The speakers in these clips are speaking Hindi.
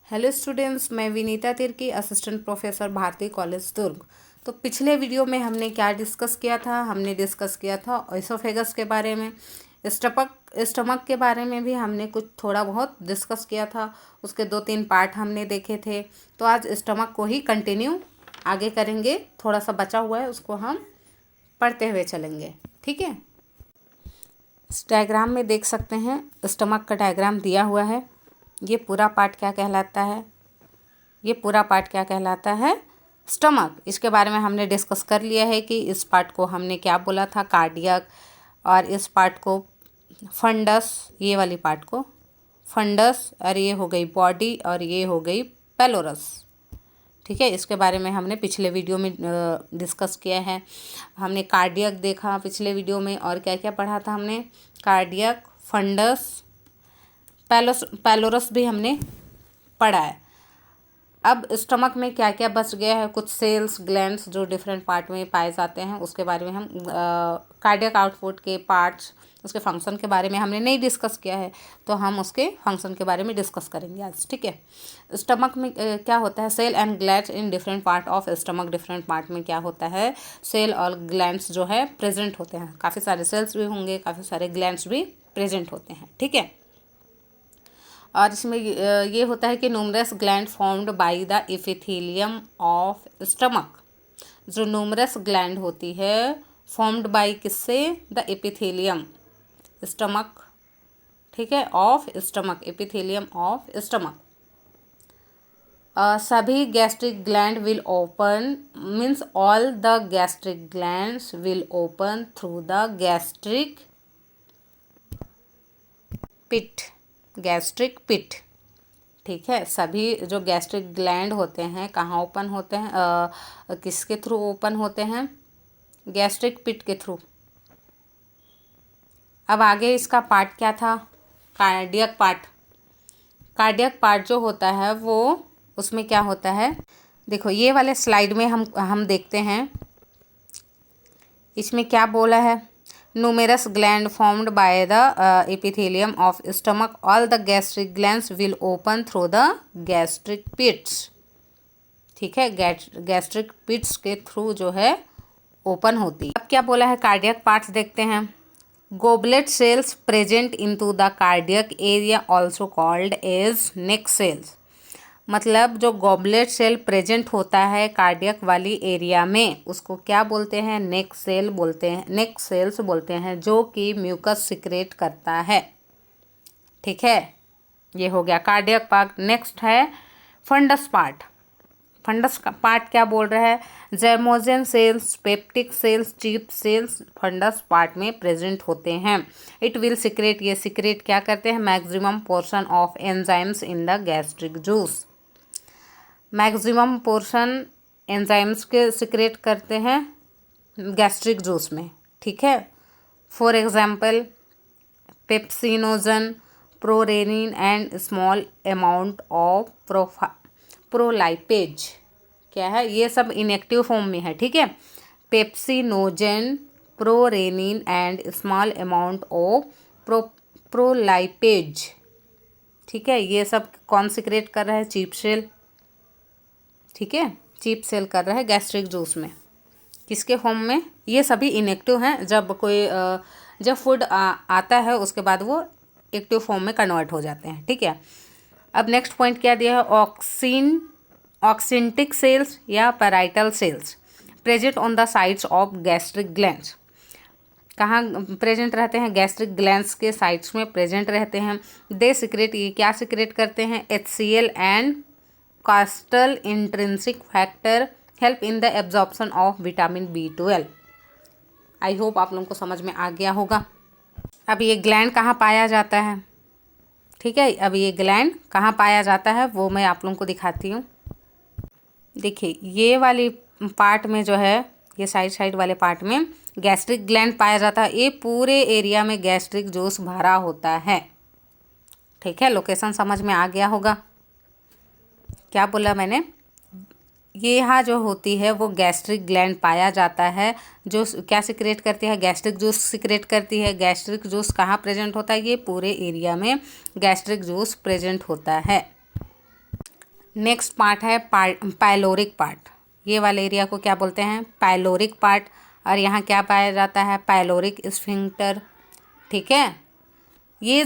हेलो स्टूडेंट्स, मैं Vinita Tirkey, assistant professor Bharati college Durg. तो पिछले वीडियो में हमने क्या डिस्कस किया था? हमने डिस्कस किया था एसोफेगस के बारे में। स्टमक के बारे में भी हमने कुछ थोड़ा बहुत डिस्कस किया था। उसके 2-3 पार्ट हमने देखे थे। तो आज स्टमक को ही कंटिन्यू आगे करेंगे। थोड़ा सा बचा हुआ है, उसको हम पढ़ते हुए चलेंगे। ठीक है, इस डायग्राम में देख सकते हैं, स्टमक का डायग्राम दिया हुआ है। ये पूरा पार्ट क्या कहलाता है? ये पूरा पार्ट क्या कहलाता है? स्टमक। इसके बारे में हमने डिस्कस कर लिया है कि इस पार्ट को हमने क्या बोला था, कार्डियक, और इस पार्ट को फंडस, ये वाली पार्ट को फंडस, और ये हो गई बॉडी, और ये हो गई पेलोरस। ठीक है, इसके बारे में हमने पिछले वीडियो में डिस्कस किया है। हमने कार्डियक देखा पिछले वीडियो में, और क्या क्या पढ़ा था हमने? कार्डियक, फंडस, पेलोरस भी हमने पढ़ा है। अब स्टमक में क्या क्या बच गया है? कुछ सेल्स, ग्लैंड्स जो डिफरेंट पार्ट में पाए जाते हैं, उसके बारे में हम कार्डियक आउटपुट के पार्ट्स, उसके फंक्शन के बारे में हमने नहीं डिस्कस किया है, तो हम उसके फंक्शन के बारे में डिस्कस करेंगे आज। ठीक है, स्टमक में क्या होता है? Cell and glands in different part of stomach. Different part में क्या होता है? सेल और ग्लैंड्स जो है प्रेजेंट होते हैं। काफ़ी सारे सेल्स भी होंगे, काफ़ी सारे ग्लैंड्स भी प्रेजेंट होते हैं। ठीक है, और इसमें ये होता है कि numerous gland formed by the epithelium of stomach. जो न्यूमरस ग्लैंड होती है, फॉर्म्ड बाय किससे? The epithelium stomach. ठीक है, of stomach, epithelium of stomach. सभी gastric gland will open, means all the gastric glands will open through the gastric pit. Gastric pit. ठीक है, सभी जो गैस्ट्रिक ग्लैंड होते हैं कहाँ ओपन होते हैं? किसके थ्रू ओपन होते हैं? गैस्ट्रिक पिट के थ्रू। अब आगे इसका पार्ट क्या था? Cardiac part. कार्डियक पार्ट जो होता है वो, उसमें क्या होता है? देखो, ये वाले स्लाइड में हम देखते हैं, इसमें क्या बोला है? Numerous gland formed by the epithelium of stomach. All the gastric glands will open through the gastric pits. ठीक है, गैस्ट्रिक पिट्स के थ्रू जो है ओपन होती है। अब क्या बोला है? कार्डियक पार्ट्स देखते हैं। Goblet cells present into the cardiac area also called as neck cells. मतलब जो गॉबलेट सेल प्रेजेंट होता है कार्डियक वाली एरिया में, उसको क्या बोलते हैं? नेक सेल बोलते हैं, नेक सेल्स बोलते हैं, जो कि म्यूकस सिक्रेट करता है। ठीक है, ये हो गया कार्डियक पार्ट। नेक्स्ट है फंडस पार्ट। फंडस का पार्ट क्या बोल रहा है? Zymogen cells, peptic cells, chief cells fundus part में प्रेजेंट होते हैं। इट विल सिक्रेट, ये सिक्रेट क्या करते हैं? Maximum portion of enzymes in the gastric juice. Maximum portion enzymes के सिक्रेट करते हैं गैस्ट्रिक जूस में। ठीक है, for example pepsinogen, prorennin and small amount of prolipase. क्या है? ये सब इनएक्टिव फॉर्म में है। ठीक है, pepsinogen, prorennin and small amount of prolipase. ठीक है, ये सब कौन सिक्रेट कर रहा है? Chief cell. ठीक है, चीप सेल कर रहा है गैस्ट्रिक जूस में। किसके फॉर्म में? ये सभी इनएक्टिव हैं। जब फूड आता है उसके बाद वो एक्टिव फॉर्म में कन्वर्ट हो जाते हैं। ठीक है, अब नेक्स्ट पॉइंट क्या दिया है? ऑक्सिंटिक सेल्स या parietal cells present on the sides of gastric glands. कहाँ प्रेजेंट रहते हैं? गैस्ट्रिक ग्लैंड्स के साइड्स में प्रेजेंट रहते हैं। दे सिक्रेट, ये क्या सिक्रेट करते हैं? HCl and कास्टल intrinsic factor help in the absorption of vitamin B12। I hope आप लोगों को समझ में आ गया होगा। अब ये ग्लैंड कहाँ पाया जाता है? ठीक है, अब ये ग्लैंड कहाँ पाया जाता है वो मैं आप लोगों को दिखाती हूँ। देखिए, ये वाली पार्ट में जो है, ये साइड वाले पार्ट में गैस्ट्रिक ग्लैंड पाया जाता है। ये पूरे एरिया में गैस्ट्रिक जूस भरा होता है। ठीक है, लोकेशन समझ में आ गया होगा। क्या बोला मैंने? ये यहाँ जो होती है वो गैस्ट्रिक ग्लैंड पाया जाता है, जो क्या सिक्रेट करती है? गैस्ट्रिक जूस सिक्रेट करती है। गैस्ट्रिक जूस कहाँ प्रेजेंट होता है? ये पूरे एरिया में गैस्ट्रिक जूस प्रेजेंट होता है। नेक्स्ट पार्ट है पाइलोरिक पार्ट। ये वाले एरिया को क्या बोलते हैं? Pyloric part. और यहाँ क्या पाया जाता है? Pyloric sphincter. ठीक है, ये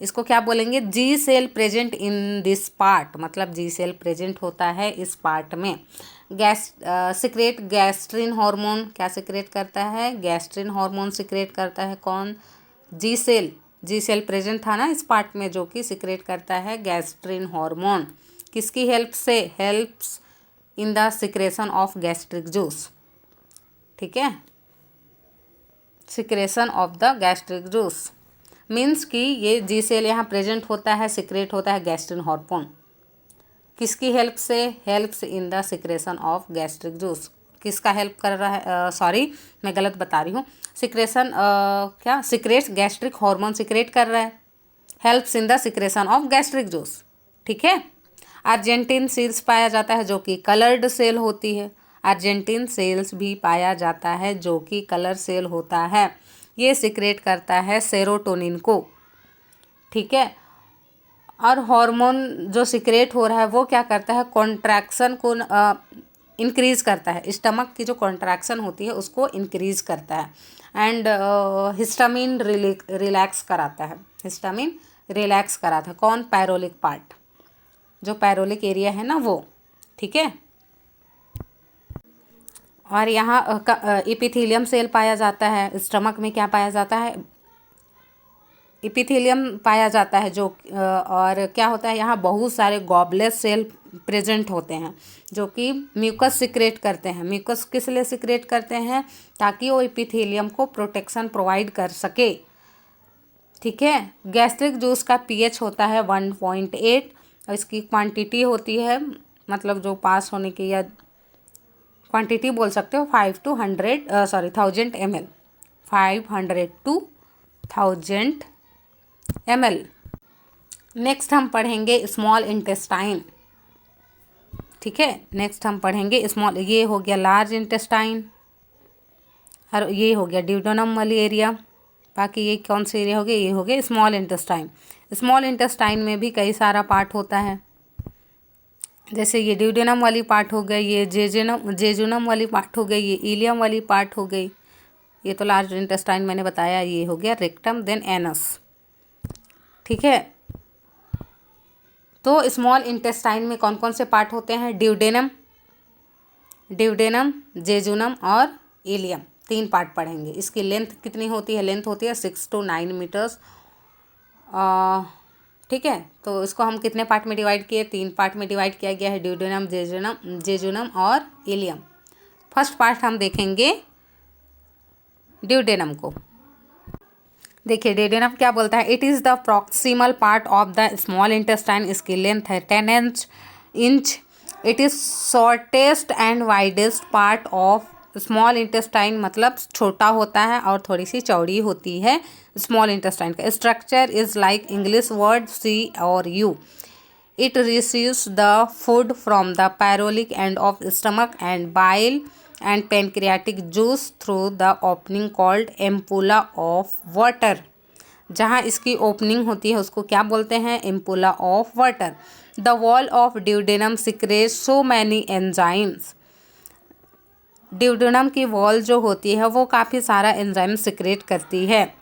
इसको क्या बोलेंगे? G cell present in this part, मतलब जी सेल प्रेजेंट होता है इस पार्ट में। Secrete gastrin hormone. क्या सिक्रेट करता है? गैस्ट्रिन हार्मोन सिक्रेट करता है। कौन? G cell. G cell present था ना इस पार्ट में, जो कि सिक्रेट करता है गैस्ट्रिन हार्मोन। किसकी हेल्प से? Helps in the secretion of gastric juice. ठीक है, secretion of the gastric juice means कि ये जी सेल यहाँ प्रेजेंट होता है, सिक्रेट होता है गैस्ट्रिन हार्मोन। किसकी हेल्प से? Helps in the secretion of gastric juice. किसका हेल्प कर रहा है? सॉरी, मैं गलत बता रही हूँ। सिक्रेशन क्या? सिक्रेट्स गैस्ट्रिक हार्मोन सिक्रेट कर रहा है, helps in the secretion of gastric juice. ठीक है, अर्जेंटिन सेल्स पाया जाता है जो कि कलर्ड सेल होती है। अर्जेंटिन सेल्स भी पाया जाता है जो कि कलर सेल होता है। ये सिक्रेट करता है सेरोटोनिन को। ठीक है, और हार्मोन जो सिक्रेट हो रहा है वो क्या करता है? कॉन्ट्रैक्शन को इंक्रीज करता है। स्टमक की जो कॉन्ट्रैक्शन होती है उसको इंक्रीज करता है। एंड हिस्टामिन रिलैक्स कराता है। हिस्टामिन रिलैक्स कराता है। कौन? पायरोलिक पार्ट, जो पायरोलिक एरिया है ना वो। ठीक है, और यहाँ इपिथीलियम सेल पाया जाता है। स्टमक में क्या पाया जाता है? इपिथीलियम पाया जाता है जो और क्या होता है? यहाँ बहुत सारे गॉबलेट सेल प्रेजेंट होते हैं जो कि म्यूकस सिक्रेट करते हैं। म्यूकस किस लिए सिक्रेट करते हैं? ताकि वो इपिथीलियम को प्रोटेक्शन प्रोवाइड कर सके। ठीक है, गैस्ट्रिक जूस का पीएच होता है 1.8 और इसकी क्वांटिटी होती है, मतलब जो पास होने की या क्वांटिटी बोल सकते हो 5 to 100 sorry 1000 ml। 500 to 1000 ml। Next हम पढ़ेंगे स्मॉल इंटेस्टाइन। ठीक है, नेक्स्ट हम पढ़ेंगे स्मॉल। ये हो गया लार्ज इंटेस्टाइन और ये हो गया ड्यूडेनम वाली एरिया। बाकी ये कौन से एरिया हो गए? ये हो गए स्मॉल इंटेस्टाइन। स्मॉल इंटेस्टाइन में भी कई सारा पार्ट होता है, जैसे ये ड्यूडेनम वाली पार्ट हो गई, ये जेजुनम वाली पार्ट हो गई, ये इलियम वाली पार्ट हो गई। ये तो लार्ज इंटेस्टाइन मैंने बताया। ये हो गया रेक्टम, देन एनस। ठीक है, तो स्मॉल इंटेस्टाइन में कौन कौन से पार्ट होते हैं? ड्यूडेनम, जेजुनम और इलियम। 3 पार्ट पढ़ेंगे। इसकी लेंथ कितनी होती है? लेंथ होती है 6 to 9 मीटर्स। ठीक है, तो इसको हम कितने पार्ट में डिवाइड किए? 3 पार्ट में डिवाइड किया गया है, ड्यूडेनम, जेजुनम और इलियम। फर्स्ट पार्ट हम देखेंगे ड्यूडेनम को। देखिए ड्यूडेनम क्या बोलता है? It is the proximal part of the small intestine. इसकी लेंथ है 10 inch. It is shortest and widest part of small intestine, मतलब छोटा होता है और थोड़ी सी चौड़ी होती है स्मॉल इंटेस्टाइन का। Structure is like English word C और U. It receives the food from the pyloric end of stomach and bile and pancreatic juice through the opening called ampulla of water। जहाँ इसकी ओपनिंग होती है उसको क्या बोलते हैं? Ampulla of Vater. The wall of duodenum secretes so many enzymes. Duodenum की वॉल जो होती है वो काफ़ी सारा एंजाइम सिक्रेट करती है।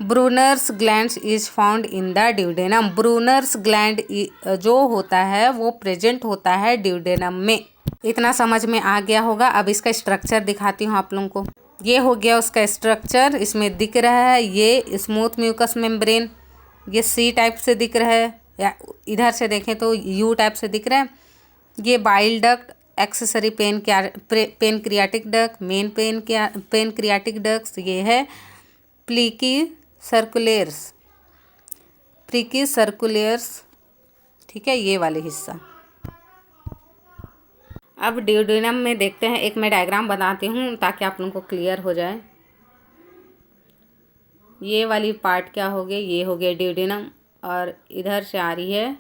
Brunner's gland is found in the duodenum. Brunner's gland जो होता है वो प्रेजेंट होता है ड्यूडेनम में। इतना समझ में आ गया होगा। अब इसका स्ट्रक्चर दिखाती हूँ आप लोगों को। ये हो गया उसका स्ट्रक्चर। इसमें दिख रहा है ये स्मूथ म्यूकस मेम्ब्रेन, ये सी टाइप से दिख रहा है, या इधर से देखें तो यू टाइप से दिख रहा है। ये bile duct, accessory pancreatic duct, main pancreatic duct. ये है प्लीकी सर्कुलेयर्स। ठीक है, ये वाले हिस्सा। अब ड्यूडेनम में देखते हैं, एक मैं डायग्राम बनाती हूँ ताकि आप लोगों को क्लियर हो जाए। ये वाली पार्ट क्या हो गई? ये हो गया ड्यूडेनम और इधर से आ रही है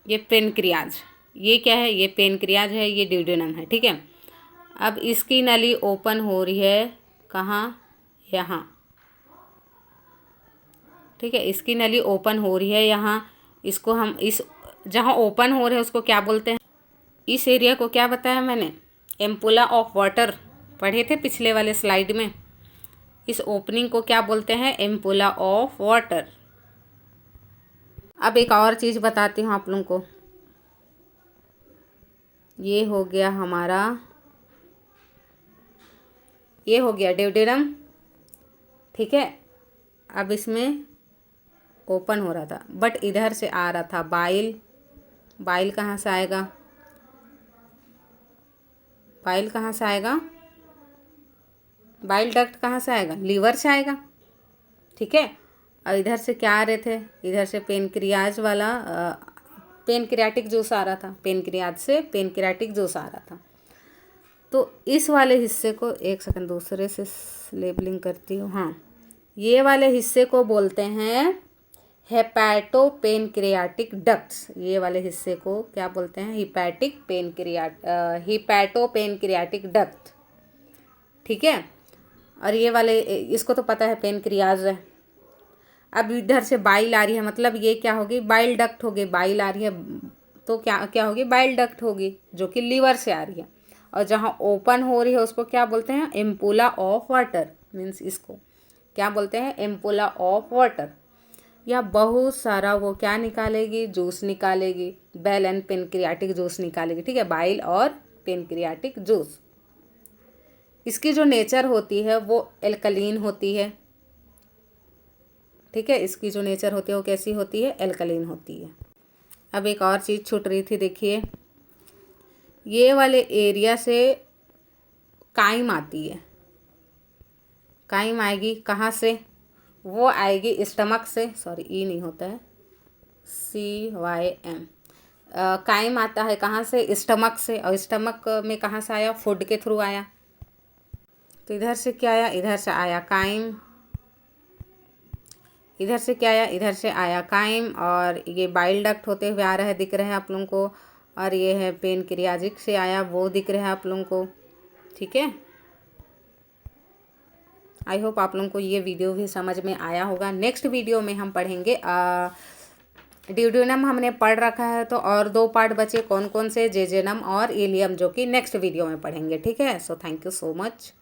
ये पेनक्रियाज। ये क्या है? ये पेनक्रियाज है, ये ड्यूडेनम है। ठीक है, अब इसकी नली ओपन हो रही है कहाँ? यहाँ। ठीक है, इसकी नली ओपन हो रही है यहाँ। इसको हम इस जहाँ ओपन हो रहे हैं उसको क्या बोलते हैं? इस एरिया को क्या बताया मैंने? एम्पुला ऑफ वाटर, पढ़े थे पिछले वाले स्लाइड में। इस ओपनिंग को क्या बोलते हैं? Ampulla of water. अब एक और चीज़ बताती हूँ आप लोगों को। ये हो गया हमारा, ये हो गया ड्यूडेनम, ठीक है। अब इसमें ओपन हो रहा था बट इधर से आ रहा था बाइल। बाइल कहाँ से आएगा? बाइल कहाँ से आएगा? बाइल डक्ट कहाँ से आएगा? लीवर से आएगा, ठीक है। और इधर से क्या आ रहे थे? इधर से पेनक्रियाज वाला पेनक्रियाटिक जूस आ रहा था। पेनक्रियाज से पेनक्रियाटिक जूस आ रहा था। तो इस वाले हिस्से को, एक सेकंड दूसरे से लेबलिंग करती हूँ। हाँ, ये वाले हिस्से को बोलते हैं हेपैटोपेनक्रियाटिक डक्ट्स। ये वाले हिस्से को क्या बोलते हैं? हिपैटोपेनक्रियाटिक डक्ट, ठीक है। और ये वाले, इसको तो पता है पेनक्रियाज है। अब इधर से बाइल आ रही है, मतलब ये क्या होगी? बाइल डक्ट होगी। बाइल आ रही है तो क्या क्या होगी? बाइल डक्ट होगी, जो कि लीवर से आ रही है। और जहाँ ओपन हो रही है उसको क्या बोलते हैं? Ampulla of water. मीन्स इसको क्या बोलते हैं? Ampulla of water. या बहुत सारा वो क्या निकालेगी? जूस निकालेगी। बेल एंड पेनक्रियाटिक जूस निकालेगी, ठीक है। बाइल और पेनक्रियाटिक जूस। इसकी जो नेचर होती है वो एल्कलीन होती है, ठीक है। इसकी जो नेचर होती है वो कैसी होती है? एल्कलीन होती है। अब एक और चीज़ छूट रही थी, देखिए। ये वाले एरिया से काइम आती है। काइम आएगी कहाँ से? वो आएगी स्टमक से। सॉरी, ई नहीं होता है, CYM। काइम आता है कहाँ से? स्टमक से। और स्टमक में कहाँ से आया? फूड के थ्रू आया। तो इधर से क्या आया? इधर से आया काइम। इधर से क्या आया? इधर से आया काइम। और ये बाइल डक्ट होते हुए आ रहा है, दिख रहे हैं आप लोगों को। और ये है पेनक्रियाजिक से आया, वो दिख रहा है आप लोगों को, ठीक है। आई होप आप लोगों को ये वीडियो भी समझ में आया होगा। नेक्स्ट वीडियो में हम पढ़ेंगे ड्यूडेनम हमने पढ़ रखा है, तो और 2 पार्ट बचे। कौन कौन से? जेजेनम और इलियम, जो कि नेक्स्ट वीडियो में पढ़ेंगे, ठीक है। So thank you so much.